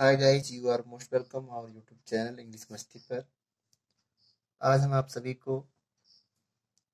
Hi guys, you are most welcome our YouTube channel English Masti पर। आज हम आप सभी को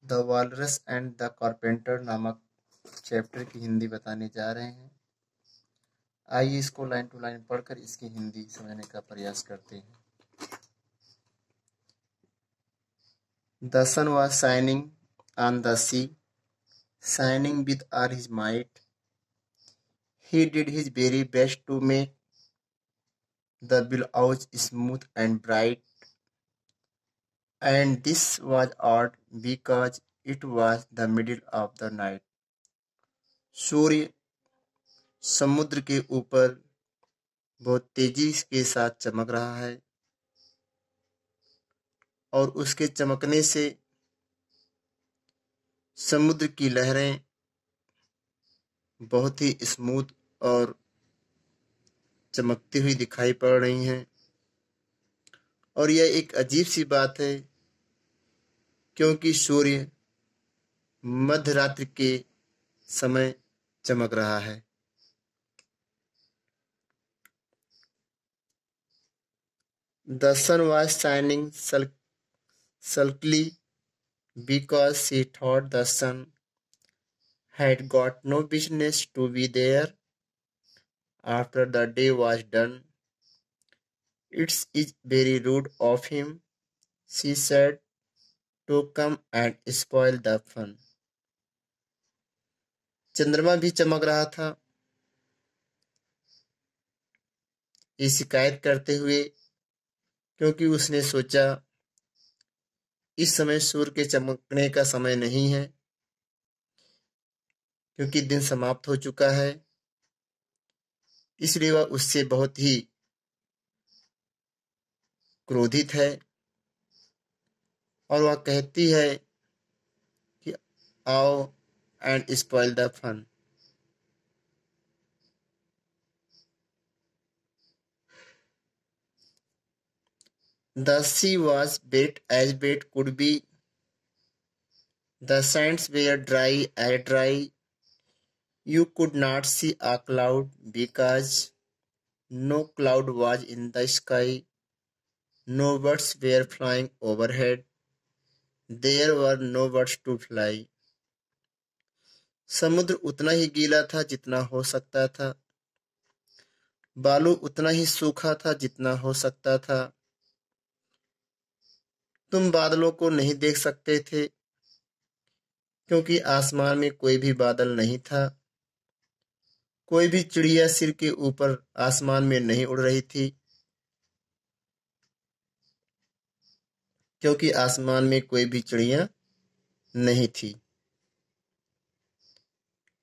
the Walrus and the Carpenter नामक चैप्टर की हिंदी बताने जा रहे हैं। आइए इसको लाइन टू लाइन पढ़कर इसकी हिंदी समझने का प्रयास करते हैं। The sun was shining on the sea, shining with all his might. He did his very best to make the billows smooth and bright. And this was odd because it was the middle of the night. सूर्य समुद्र के ऊपर बहुत तेजी के साथ चमक रहा है और उसके चमकने से समुद्र की लहरें बहुत ही स्मूथ और चमकती हुई दिखाई पड़ रही हैं। और यह एक अजीब सी बात है क्योंकि सूर्य मध्य रात्रि के समय चमक रहा है। The sun was shining sulkily because she thought the sun had got no business to be there after the day was done. It is very rude of him, she said, to come and spoil the fun. चंद्रमा भी चमक रहा था, ये शिकायत करते हुए, क्योंकि उसने सोचा इस समय सूर्य के चमकने का समय नहीं है, क्योंकि दिन समाप्त हो चुका है। इसलिए वह उससे बहुत ही क्रोधित है और वह कहती है कि आओ and spoil the fun. The sea was wet as wet could be. The sands were dry as dry. You could not see a cloud because no cloud was in the sky. No birds were flying overhead. There were no birds to fly. समुद्र उतना ही गीला था जितना हो सकता था। बालू उतना ही सूखा था जितना हो सकता था। तुम बादलों को नहीं देख सकते थे क्योंकि आसमान में कोई भी बादल नहीं था। कोई भी चिड़िया सिर के ऊपर आसमान में नहीं उड़ रही थी क्योंकि आसमान में कोई भी चिड़िया नहीं थी।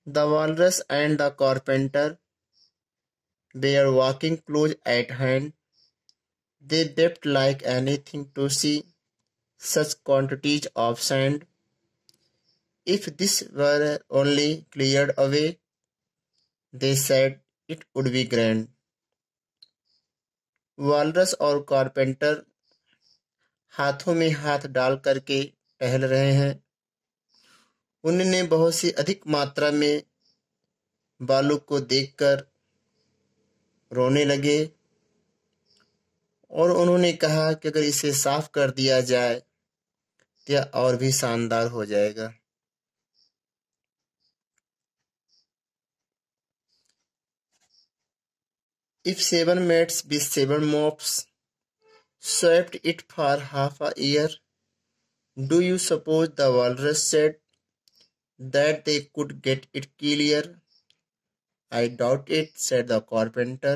The walrus and the carpenter were walking close at hand. They wept like anything to see such quantities of sand. If this were only cleared away, they said, it would be grand. Walrus और carpenter हाथों में हाथ डाल करके टहल रहे हैं। उन्होंने बहुत सी अधिक मात्रा में बालू को देखकर रोने लगे और उन्होंने कहा कि अगर इसे साफ कर दिया जाए तो यह और भी शानदार हो जाएगा। If 7 mates with 7 mops swept it for half a year, do you suppose, the walrus said, that they could get it clear? I doubt it, said the carpenter,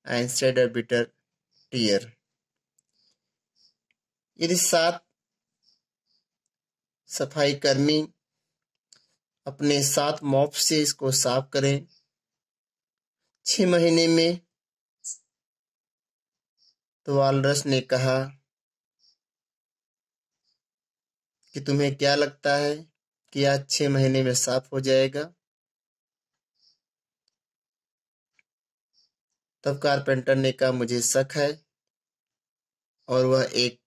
and shed a bitter tear. यदि 7 सफाई कर्मी अपने 7 mop से इसको साफ करें 6 महीने में, तो वालरस ने कहा कि तुम्हें क्या लगता है कि आज 6 महीने में साफ हो जाएगा? तब कारपेंटर ने कहा, मुझे शक है, और वह एक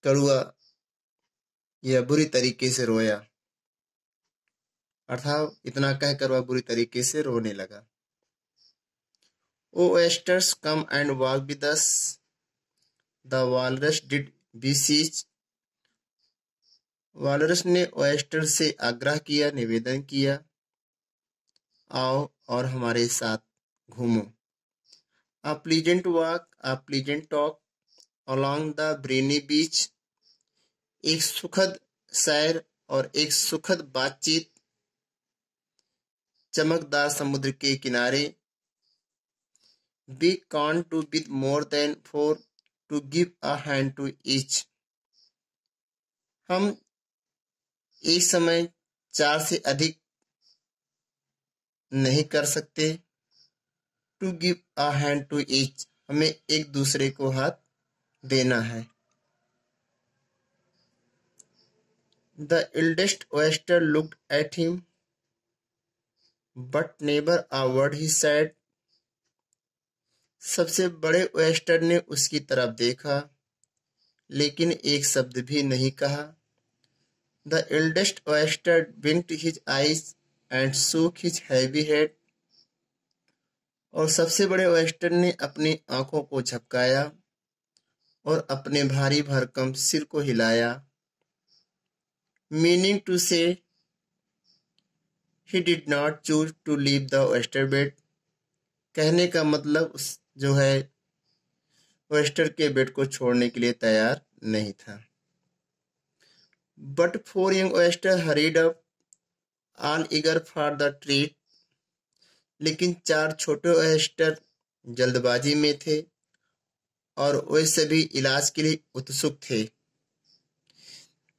कड़ुआ या बुरी तरीके से रोया। अर्थात इतना कहकर वह बुरी तरीके से रोने लगा। O oysters, come and walk with us. The walrus did beseech. Walrus ने ओएस्टर से आग्रह किया, निवेदन किया, आओ और हमारे साथ घूमो। A pleasant walk, a pleasant talk along the briny beach. एक सुखद सैर और एक सुखद बातचीत चमकदार समुद्र के किनारे। We can't do with more than 4 to give a hand to each. हम एक समय 4 से अधिक नहीं कर सकते। To give a hand to each, हमें एक दूसरे को हाथ देना है। The eldest oyster looked at him, but never a word he said. सबसे बड़े ओएस्टर ने उसकी तरफ देखा, लेकिन एक शब्द भी नहीं कहा। The eldest oyster winked his eyes and shook his heavy head. और सबसे बड़े ओएस्टर ने अपनी आंखों को झपकाया और अपने भारी भरकम सिर को हिलाया। Meaning to say he did not choose to leave the oyster bed. कहने का मतलब जो है ओएस्टर के बेड को छोड़ने के लिए तैयार नहीं था। But 4 young oysters hurried up, all eager for the treat. लेकिन 4 छोटे ओएस्टर जल्दबाजी में थे और वे सभी इलाज के लिए उत्सुक थे।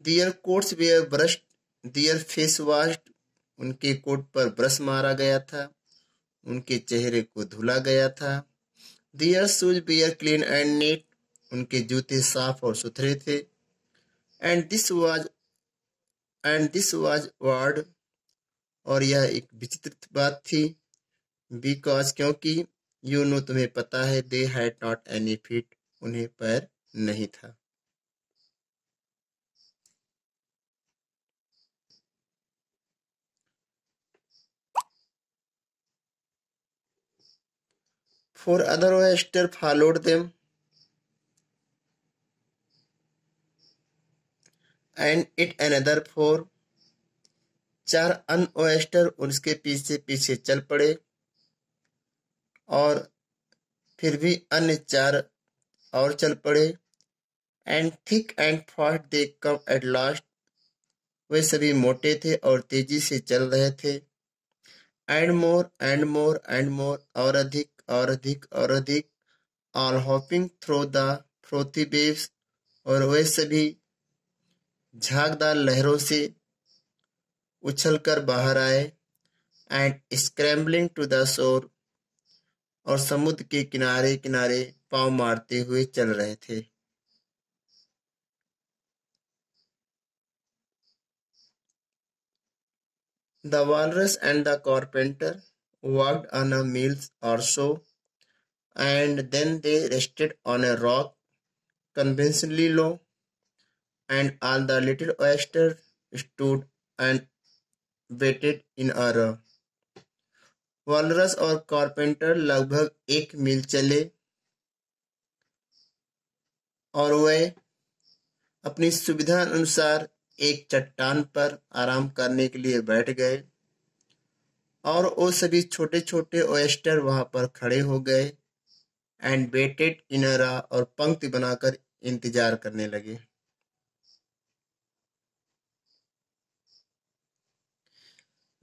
Their coats were brushed, their face washed. उनके कोट पर ब्रश मारा गया था, उनके चेहरे को धुला गया था। Their shoes were clean and neat. उनके जूते साफ और सुथरे थे। And this was odd. और यह एक विचित्र बात थी। Because क्योंकि तुम्हें पता है, they had not any feet. उन्हें पैर नहीं था। Four other oysters followed them, and it another 4. 4 अन्य ओएस्टर उसके पीछे पीछे चल पड़े और फिर भी अन्य 4 और चल पड़े। And thick and fast they come at last. वे सभी मोटे थे और तेजी से चल रहे थे। And more and more and more, और अधिक और अधिक और अधिक। All hopping through the frothy waves, और वे सभी झागदार लहरों से उछलकर बाहर आए। And scrambling to the shore, और समुद्र के किनारे किनारे पांव मारते हुए चल रहे थे। The walrus and the carpenter walked on a mile or so, and then they rested on a rock conventionally low, and all the little oysters stood and waited in a row. Walrus और carpenter लगभग 1 मील चले और वे अपनी सुविधा अनुसार एक चट्टान पर आराम करने के लिए बैठ गए और वो सभी छोटे छोटे ओएस्टर वहां पर खड़े हो गए एंड वेटेड इन अ रो, और पंक्ति बनाकर इंतजार करने लगे।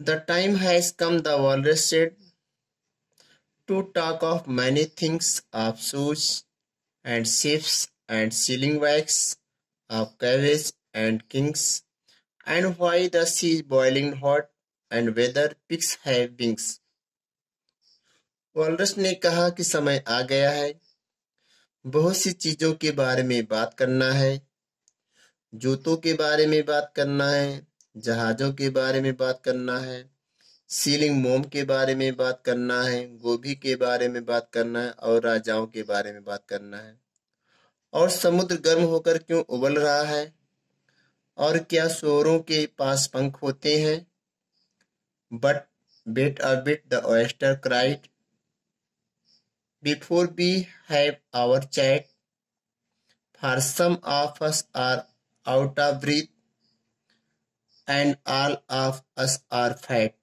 The time has come, the walrus said, to talk of many things, of shoes and ships and sealing wax, of cabbage and kings, and why the sea is boiling hot and whether pigs have wings. Walrus ने कहा कि समय आ गया है, बहुत सी चीजों के बारे में बात करना है, जूतों के बारे में बात करना है, जहाजों के बारे में बात करना है, सीलिंग मोम के बारे में बात करना है, गोभी के बारे में बात करना है और राजाओं के बारे में बात करना है, और समुद्र गर्म होकर क्यों उबल रहा है, और क्या सूअरों के पास पंख होते हैं। But wait a bit, the oyster cried. before we have our chat, for some of us are out of breath and all of us are fat.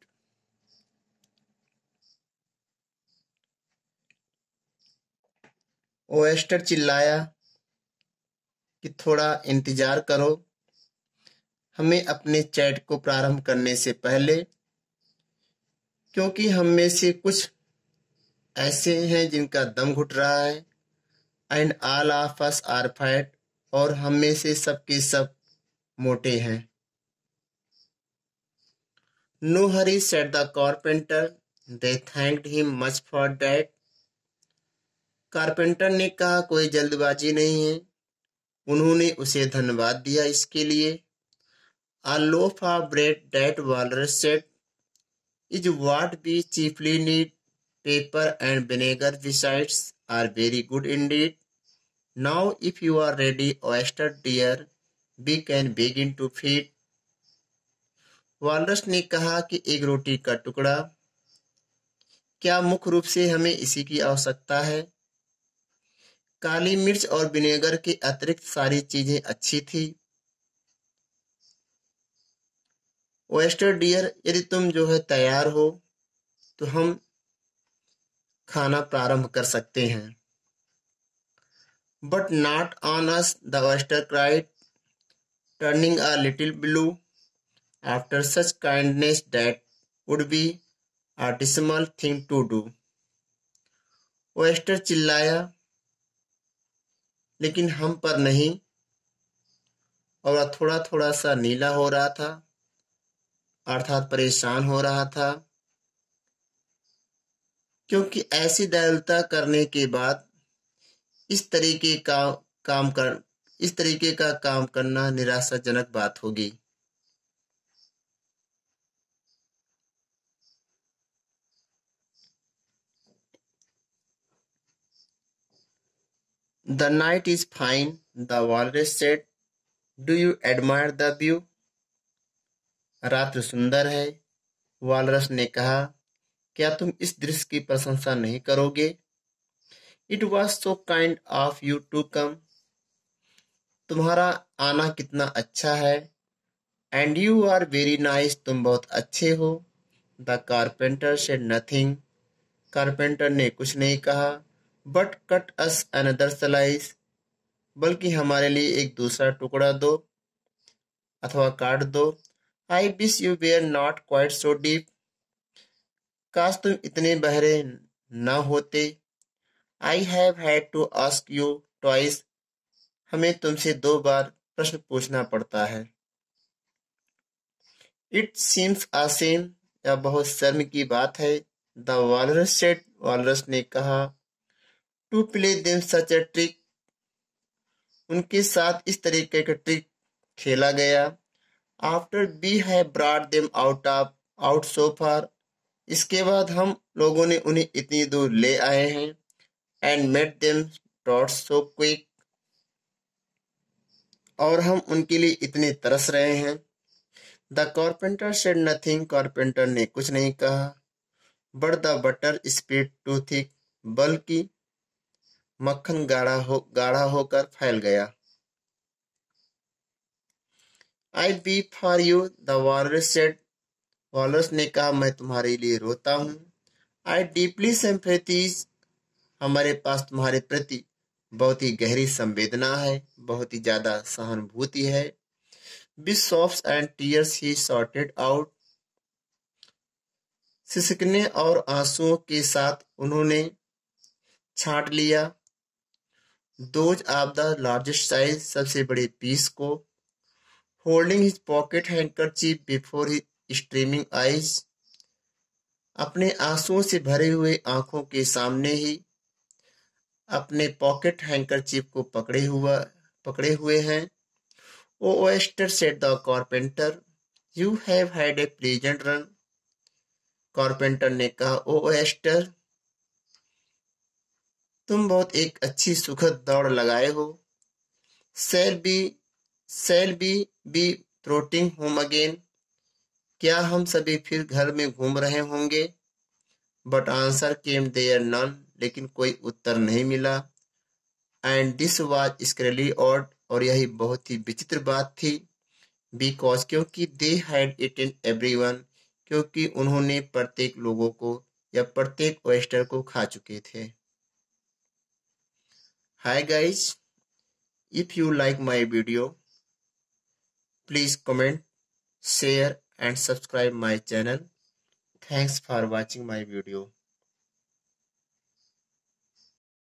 Oyster चिल्लाया कि थोड़ा इंतजार करो, हमें अपने चैट को प्रारंभ करने से पहले, क्योंकि हम में से कुछ ऐसे हैं जिनका दम घुट रहा है। And all of us are fat, और हम में से सब के सब मोटे हैं। No hurry said the Carpenter, they thanked him much for that. Carpenter ने कहा कोई जल्दबाजी नहीं है, उन्होंने उसे धन्यवाद दिया इसके लिए। A loaf of bread, that Walrus said, is what we chiefly need. Pepper and vinegar besides are very good indeed. Now if you are ready, oyster dear, we can begin to feed. Walrus ने कहा कि एक रोटी का टुकड़ा, क्या मुख्य रूप से हमें इसी की आवश्यकता है? काली मिर्च और विनेगर के अतिरिक्त सारी चीजें अच्छी थी। ओएस्टर डियर, यदि तुम जो है तैयार हो तो हम खाना प्रारंभ कर सकते हैं। But not on us, the oyster cried, turning a little blue. After such kindness, that would be a dismal thing to do. Oyster चिल्लाया, लेकिन हम पर नहीं, और वह थोड़ा थोड़ा सा नीला हो रहा था, अर्थात परेशान हो रहा था, क्योंकि ऐसी दयालुता करने के बाद इस तरीके का काम करना निराशाजनक बात होगी। The night is fine, the walrus said. Do you admire the view? रात्र सुंदर है, वालरस ने कहा, क्या तुम इस दृश्य की प्रशंसा नहीं करोगे? It was so kind of you to come. तुम्हारा आना कितना अच्छा है। And you are very nice. तुम बहुत अच्छे हो। The carpenter said nothing. Carpenter ने कुछ नहीं कहा। But cut us another slice. बल्कि हमारे लिए एक दूसरा टुकड़ा दो अथवा काट दो। I wish you were not quite so deep. काश तुम इतने बहरे न होते। I have had to ask you twice. हमें तुमसे 2 बार प्रश्न पूछना पड़ता है। It seems a shame. यह बहुत शर्म की बात है। The walrus said. वालरस ने कहा, To play them such a trick. उनके साथ इस तरीके का ट्रिक खेला गया। After we have brought them out so far. इसके बाद हम लोगों ने उन्हें इतनी दूर ले आए हैं। And made them trot so quick. और हम उनके लिए इतने तरस रहे हैं। The carpenter said nothing. Carpenter ने कुछ नहीं कहा। But the butter spread too thick. बल्कि मक्खन गाढ़ा होकर फैल गया। I weep for you, the walrus said. Walrus ने कहा, मैं तुम्हारे लिए रोता हूँ। I deeply sympathize. हमारे पास तुम्हारे प्रति बहुत ही गहरी संवेदना है, बहुत ही ज्यादा सहानुभूति है। With sobs and tears he sorted out. सिसकने और आंसुओं के साथ उन्होंने छांट लिया। Those of the largest size, सबसे बड़े पीस को। Holding his pocket handkerchief before his streaming eyes. अपने आंसुओं से भरे हुए आंखों के सामने ही अपने पॉकेट हैंकरचीफ को पकड़े हुए हैं। O oyster, said the carpenter, you have had a pleasant run. Carpenter ने कहा, ओ ओएस्टर, तुम बहुत एक अच्छी सुखद दौड़ लगाए हो। Shall we be trotting home again? क्या हम सभी फिर घर में घूम रहे होंगे? But answer came there none. लेकिन कोई उत्तर नहीं मिला। एंड दिस वाज स्क्रेली ऑड, और यही बहुत ही विचित्र बात थी। बिकॉज क्योंकि दे हैड इटन एवरीवन, क्योंकि उन्होंने प्रत्येक लोगों को या प्रत्येक ओयस्टर को खा चुके थे। Hi guys, if you like my video, please comment, share and subscribe my channel. Thanks for watching my video.